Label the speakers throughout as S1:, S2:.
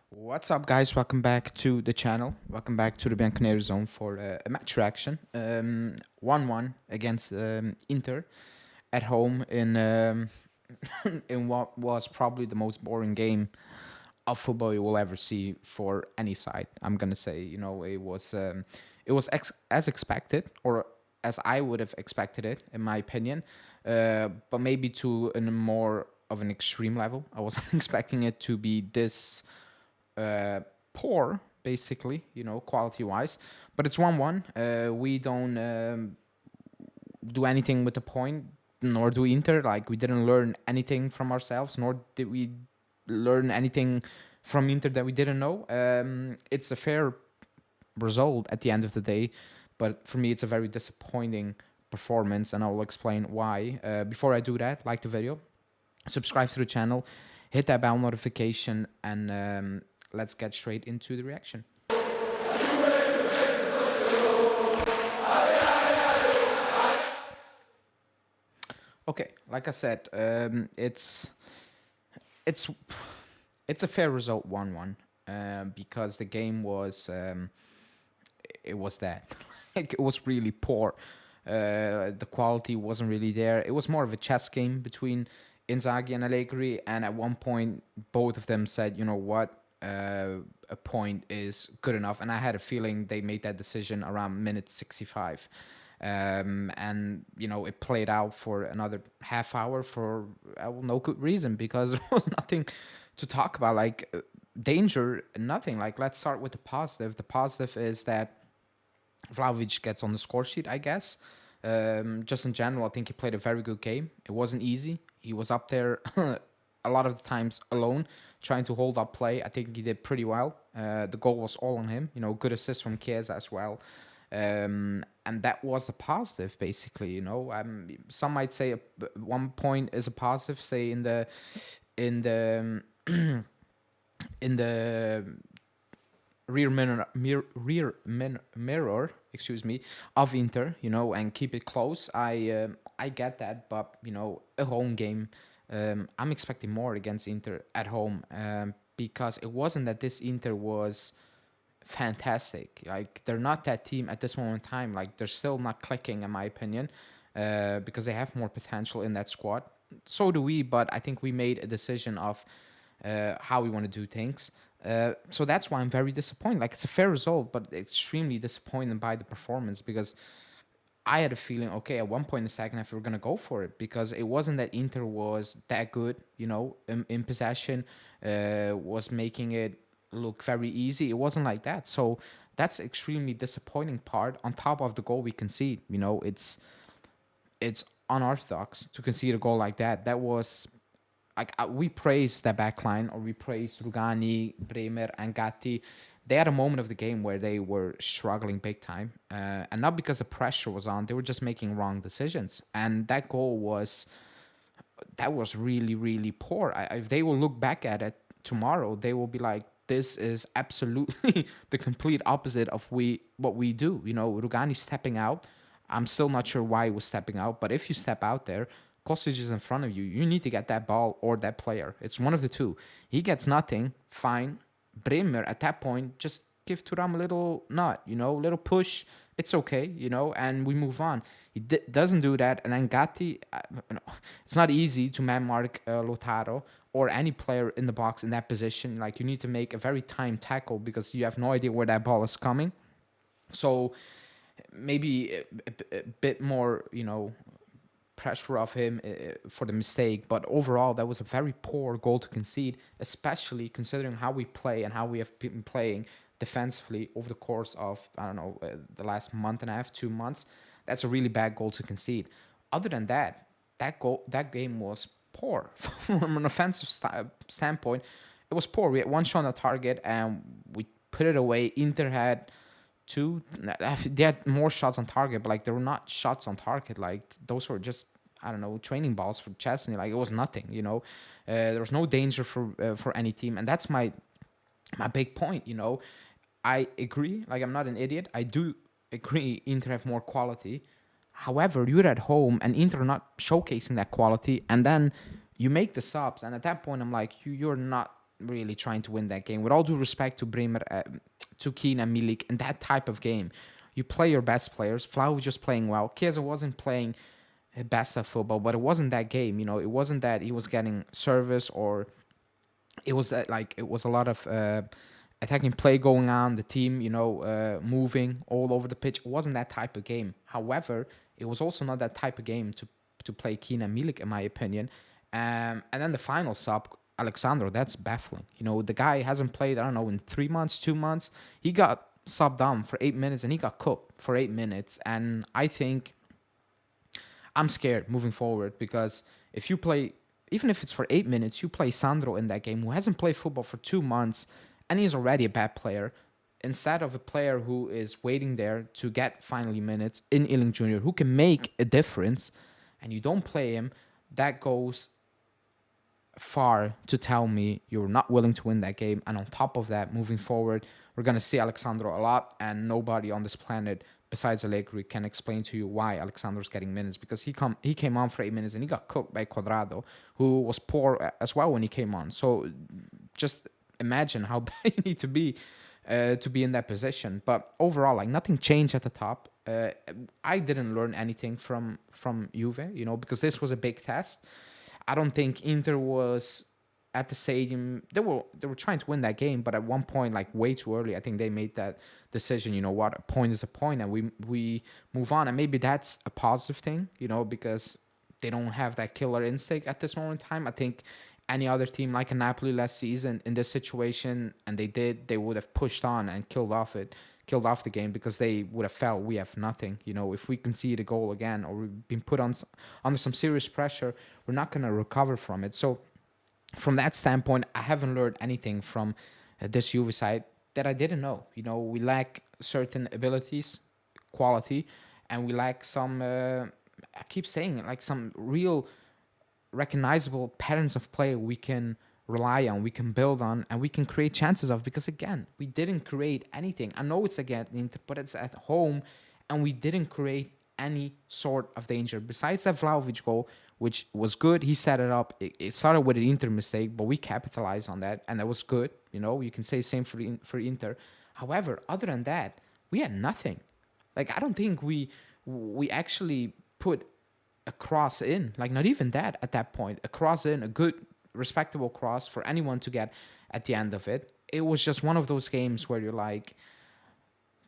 S1: What's up, guys? Welcome back to the channel. Welcome back to the Bianconero Zone for a match reaction. 1-1 against Inter at home in in what was probably the most boring game of football you will ever see for any side. I'm gonna say, as expected, or as I would have expected it, in my opinion, but maybe to a more of an extreme level. I wasn't expecting it to be this uh, poor, basically, quality wise. But it's 1-1. We don't do anything with the point, nor do Inter. Like, we didn't learn anything from ourselves, nor did we learn anything from Inter that we didn't know. It's a fair result at the end of the day, but for me, it's a very disappointing performance, and I will explain why. Before I do that, like the video, subscribe to the channel, hit that bell notification, and let's get straight into the reaction. Okay, like I said, it's it's a fair result, 1-1, because the game was it was that like, it was really poor. The quality wasn't really there. It was more of a chess game between Inzaghi and Allegri, and at one point, both of them said, "You know what? A point is good enough." And I had a feeling they made that decision around minute 65. And it played out for another half hour for no good reason, because there was nothing to talk about, like danger, nothing. Like, let's start with the positive. The positive is that Vlahovic gets on the score sheet, I guess. Just in general, I think he played a very good game. It wasn't easy. He was up there a lot of the times alone, trying to hold up play. I think he did pretty well. The goal was all on him. Good assist from Chiesa as well. And that was a positive, basically. Some might say 1 point is a positive, say in the in the rear mirror, excuse me, of Inter, and keep it close. I get that, but a home game, I'm expecting more against Inter at home, because it wasn't that this Inter was fantastic. Like, they're not that team at this moment in time. Like, they're still not clicking, in my opinion, because they have more potential in that squad. So do we, but I think we made a decision of how we want to do things. So that's why I'm very disappointed. Like, it's a fair result, but extremely disappointed by the performance, because I had a feeling, okay, at one point in the second half, we were going to go for it, because it wasn't that Inter was that good, in possession, was making it look very easy. It wasn't like that. So that's extremely disappointing part, on top of the goal we concede. It's unorthodox to concede a goal like that. That was like, we praised that back line, or we praised Rugani, Bremer, and Gatti. They had a moment of the game where they were struggling big time, and not because the pressure was on. They were just making wrong decisions, and that goal was really, really poor. If they will look back at it tomorrow, they will be like, this is absolutely the complete opposite of what we do. Rugani stepping out. I'm still not sure why he was stepping out, but if you step out there, Kostic is in front of you. You need to get that ball or that player. It's one of the two. He gets nothing. Fine. Bremer, at that point, just give Thuram a little nut, little push. It's okay, and we move on. He doesn't do that. And then Gatti, it's not easy to man mark Lautaro or any player in the box in that position. Like, you need to make a very timed tackle, because you have no idea where that ball is coming. So maybe a bit more, pressure of him for the mistake. But overall, that was a very poor goal to concede, especially considering how we play and how we have been playing defensively over the course of, I don't know, the last month and a half, 2 months. That's a really bad goal to concede. Other than that, that game was poor from an offensive standpoint. It was poor. We had one shot on target and we put it away. Inter had two. They had more shots on target, but like, they were not shots on target. Like, those were just, I don't know, training balls for Chesney. Like, it was nothing. There was no danger for any team, and that's my big point. I agree. Like, I'm not an idiot. I do agree Inter have more quality. However, you're at home and Inter are not showcasing that quality, and then you make the subs, and at that point, I'm like, you're not really trying to win that game. With all due respect to Bremer, to Keane and Milik, in that type of game, you play your best players. Flau was just playing well. Chiesa wasn't playing best of football, but it wasn't that game. It wasn't that he was getting service, or it was that, like, it was a lot of attacking play going on. The team, moving all over the pitch. It wasn't that type of game. However, it was also not that type of game to play Keane and Milik, in my opinion. And then the final sub, Alexandro, that's baffling. The guy hasn't played, I don't know, in 3 months, 2 months. He got subbed on for 8 minutes and he got cooked for 8 minutes. And I think I'm scared moving forward, because if you play, even if it's for 8 minutes, you play Sandro in that game, who hasn't played football for 2 months, and he's already a bad player, instead of a player who is waiting there to get finally minutes in Ealing Jr., who can make a difference, and you don't play him, that goes far to tell me you're not willing to win that game. And on top of that, moving forward, we're going to see Alexandro a lot, and nobody on this planet besides Allegri can explain to you why Alexandro's getting minutes, because he came on for 8 minutes and he got cooked by Cuadrado, who was poor as well when he came on. So just imagine how bad you need to be in that position. But overall, like, nothing changed at the top. I didn't learn anything from Juve, because this was a big test. I don't think Inter was at the stadium. They were trying to win that game, but at one point, like way too early, I think they made that decision. You know what? A point is a point, and we move on. And maybe that's a positive thing, because they don't have that killer instinct at this moment in time. I think any other team, like a Napoli last season, in this situation, and they would have pushed on and killed off the game, because they would have felt we have nothing. If we concede a goal again, or we've been put under some serious pressure, we're not going to recover from it. So from that standpoint, I haven't learned anything from this Juve side that I didn't know. We lack certain abilities, quality, and we lack some, I keep saying it, like some real recognizable patterns of play we can rely on, we can build on, and we can create chances of, because again, we didn't create anything. I know it's against Inter, but it's at home, and we didn't create any sort of danger besides that Vlahovic goal, which was good. He set it up. It started with an Inter mistake, but we capitalized on that, and that was good. You can say same for Inter. However, other than that, we had nothing. Like, I don't think we actually put a cross in, like, not even that at that point. A cross in, a good, respectable cross for anyone to get at the end of it. It was just one of those games where you're like,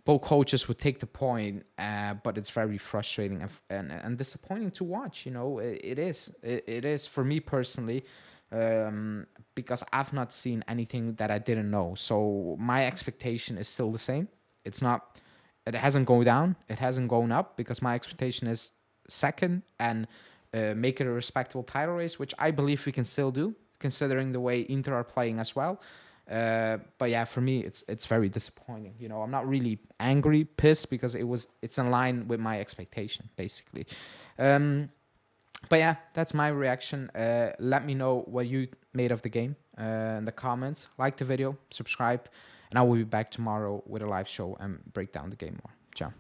S1: both coaches would take the point, but it's very frustrating and disappointing to watch. It is for me personally, because I've not seen anything that I didn't know. So my expectation is still the same. It hasn't gone down, it hasn't gone up, because my expectation is second and make it a respectable title race, which I believe we can still do, considering the way Inter are playing as well. But yeah, for me, it's very disappointing. I'm not really angry, pissed, because it's in line with my expectation, basically. But yeah, that's my reaction. Let me know what you made of the game in the comments. Like the video, subscribe, and I will be back tomorrow with a live show and break down the game more. Ciao.